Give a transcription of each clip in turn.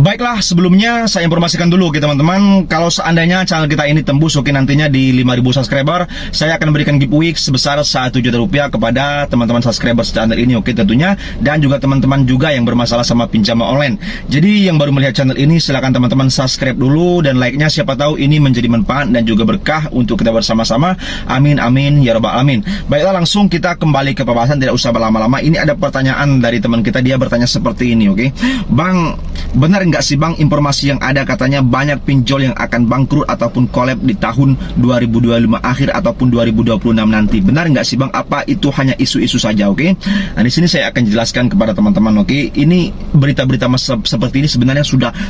Baiklah, sebelumnya saya informasikan dulu teman-teman, kalau seandainya channel kita ini tembus nantinya di 5.000 subscriber, saya akan berikan giveaway sebesar 1 juta rupiah kepada teman-teman subscriber channel ini tentunya, dan juga teman-teman juga yang bermasalah sama pinjaman online. Jadi yang baru melihat channel ini, silakan teman-teman subscribe dulu dan like-nya, siapa tahu ini menjadi manfaat dan juga berkah untuk kita bersama-sama. Amin amin ya rabbal alamin. Baiklah, langsung kita kembali ke pembahasan, tidak usah berlama-lama. Ini ada pertanyaan dari teman kita, dia bertanya seperti ini, Bang, benar nggak sih Bang, informasi yang ada katanya banyak pinjol yang akan bangkrut ataupun collab di tahun 2025 akhir ataupun 2026 nanti? Benar nggak sih Bang? Apa itu hanya isu-isu saja? Nah, di sini saya akan jelaskan kepada teman-teman. Ini berita-berita seperti ini sebenarnya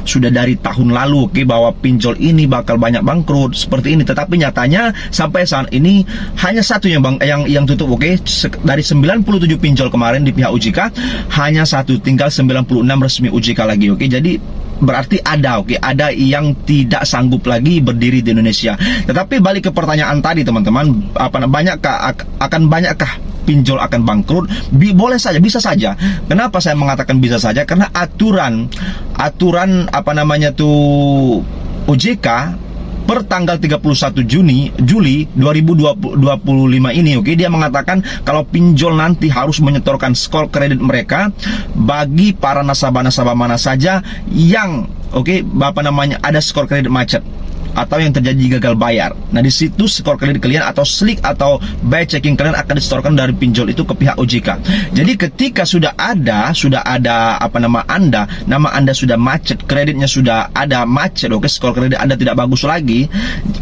sudah dari tahun lalu, bahwa pinjol ini bakal banyak bangkrut seperti ini. Tetapi nyatanya sampai saat ini hanya satu yang yang tutup. Dari 97 pinjol kemarin di pihak OJK, hanya satu, tinggal 96 resmi OJK lagi. Jadi berarti ada yang tidak sanggup lagi berdiri di Indonesia. Tetapi balik ke pertanyaan tadi teman-teman, banyakkah pinjol akan bangkrut? Boleh saja, bisa saja. Kenapa saya mengatakan bisa saja? Karena aturan OJK per tanggal 31 Juli 2025 ini, dia mengatakan kalau pinjol nanti harus menyetorkan skor kredit mereka bagi para nasabah-nasabah mana saja yang ada skor kredit macet atau yang terjadi gagal bayar. Nah, di situ skor kredit kalian atau SLIK atau by checking kalian akan disetorkan dari pinjol itu ke pihak OJK. Jadi ketika sudah ada nama Anda sudah macet, kreditnya sudah ada macet, skor kredit Anda tidak bagus lagi,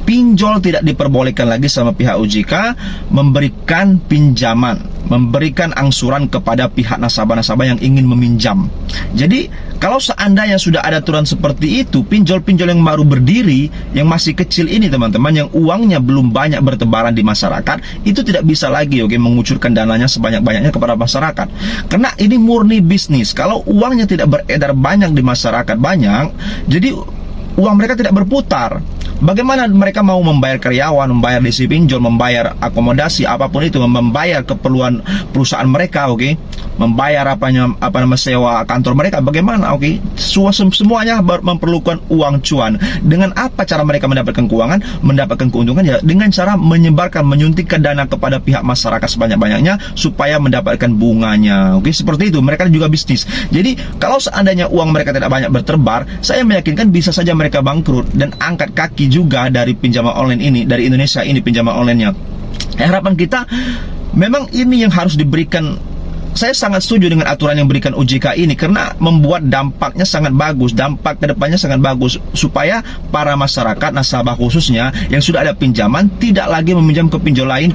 pinjol tidak diperbolehkan lagi sama pihak OJK memberikan pinjaman, memberikan angsuran kepada pihak nasabah-nasabah yang ingin meminjam. Jadi kalau seandainya sudah ada aturan seperti itu, pinjol-pinjol yang baru berdiri, yang masih kecil ini teman-teman, yang uangnya belum banyak bertebaran di masyarakat, itu tidak bisa lagi mengucurkan dananya sebanyak-banyaknya kepada masyarakat. Karena ini murni bisnis. Kalau uangnya tidak beredar banyak di masyarakat, jadi uang mereka tidak berputar. Bagaimana mereka mau membayar karyawan, membayar DC pinjol, membayar akomodasi, apapun itu, membayar keperluan perusahaan mereka, membayar sewa kantor mereka, bagaimana? Semuanya memerlukan uang cuan. Dengan apa cara mereka mendapatkan keuangan, mendapatkan keuntungan? Ya dengan cara menyebarkan, menyuntikkan dana kepada pihak masyarakat sebanyak-banyaknya supaya mendapatkan bunganya. Seperti itu, mereka juga bisnis. Jadi kalau seandainya uang mereka tidak banyak berterbar, saya meyakinkan bisa saja mereka bangkrut dan angkat kaki juga dari pinjaman online ini, dari Indonesia ini pinjaman online-nya. Harapan kita memang ini yang harus diberikan. Saya sangat setuju dengan aturan yang diberikan OJK ini karena membuat dampaknya sangat bagus, dampak kedepannya sangat bagus, supaya para masyarakat nasabah khususnya yang sudah ada pinjaman tidak lagi meminjam ke pinjol lain.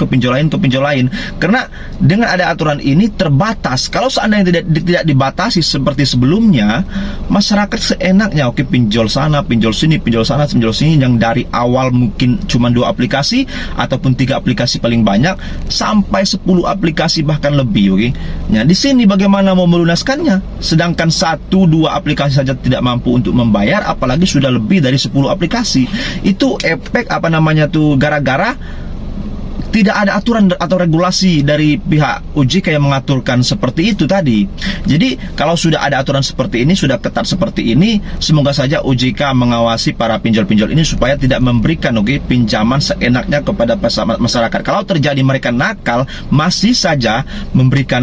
Karena dengan ada aturan ini terbatas. Kalau seandainya tidak dibatasi seperti sebelumnya, masyarakat seenaknya pinjol sana, pinjol sini, pinjol sana, pinjol sini, yang dari awal mungkin cuma 2 aplikasi ataupun 3 aplikasi paling banyak sampai 10 aplikasi bahkan lebih. Nah, di sini bagaimana mau melunaskannya? Sedangkan 1-2 aplikasi saja tidak mampu untuk membayar, apalagi sudah lebih dari 10 aplikasi. Itu efek gara-gara tidak ada aturan atau regulasi dari pihak OJK yang mengaturkan seperti itu tadi. Jadi kalau sudah ada aturan seperti ini, sudah ketat seperti ini, semoga saja OJK mengawasi para pinjol-pinjol ini supaya tidak memberikan pinjaman seenaknya kepada masyarakat. Kalau terjadi mereka nakal, masih saja memberikan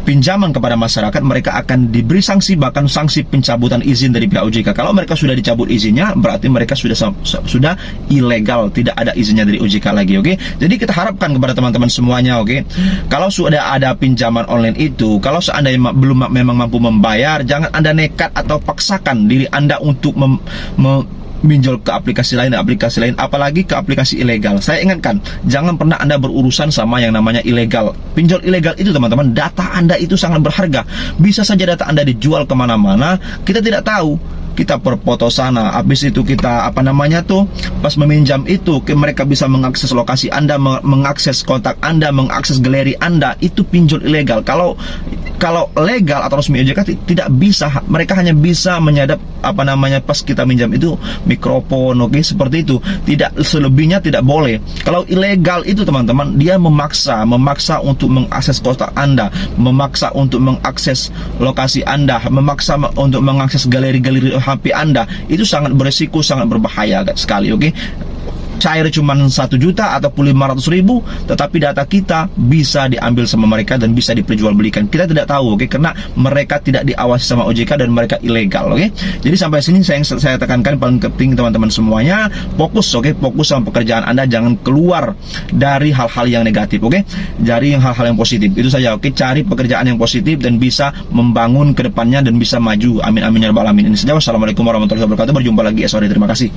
pinjaman kepada masyarakat, mereka akan diberi sanksi, bahkan sanksi pencabutan izin dari pihak OJK. Kalau mereka sudah dicabut izinnya, berarti mereka sudah ilegal, tidak ada izinnya dari OJK lagi. Jadi kita harapkan kepada teman-teman semuanya, kalau sudah ada pinjaman online itu, kalau seandainya belum memang mampu membayar, jangan Anda nekat atau paksakan diri Anda untuk minjol ke aplikasi lain, apalagi ke aplikasi ilegal. Saya ingatkan, jangan pernah Anda berurusan sama yang namanya ilegal. Pinjol ilegal itu teman-teman, data Anda itu sangat berharga. Bisa saja data Anda dijual kemana-mana, kita tidak tahu. kita perfoto sana, habis itu kita pas meminjam itu mereka bisa mengakses lokasi Anda, mengakses kontak Anda, mengakses galeri Anda. Itu pinjol ilegal. Kalau legal atau resmi OJK tidak bisa, mereka hanya bisa menyadap pas kita minjam itu mikrofon, seperti itu. Tidak selebihnya tidak boleh. Kalau ilegal itu teman-teman, dia memaksa untuk mengakses kontak Anda, memaksa untuk mengakses lokasi Anda, memaksa untuk mengakses galeri-galeri HP Anda. Itu sangat beresiko, sangat berbahaya sekali, Cair cuma 1 juta ataupun 500.000, tetapi data kita bisa diambil sama mereka dan bisa diperjualbelikan. Kita tidak tahu, karena mereka tidak diawasi sama OJK dan mereka ilegal, Jadi sampai sini saya tekankan paling penting teman-teman semuanya, fokus, fokus sama pekerjaan Anda, jangan keluar dari hal-hal yang negatif, Dari hal-hal yang positif. Itu saja, Cari pekerjaan yang positif dan bisa membangun ke depannya dan bisa maju. Amin amin ya rabbal alamin. Ini saja. Wassalamualaikum warahmatullahi wabarakatuh. Berjumpa lagi esok hari. Terima kasih.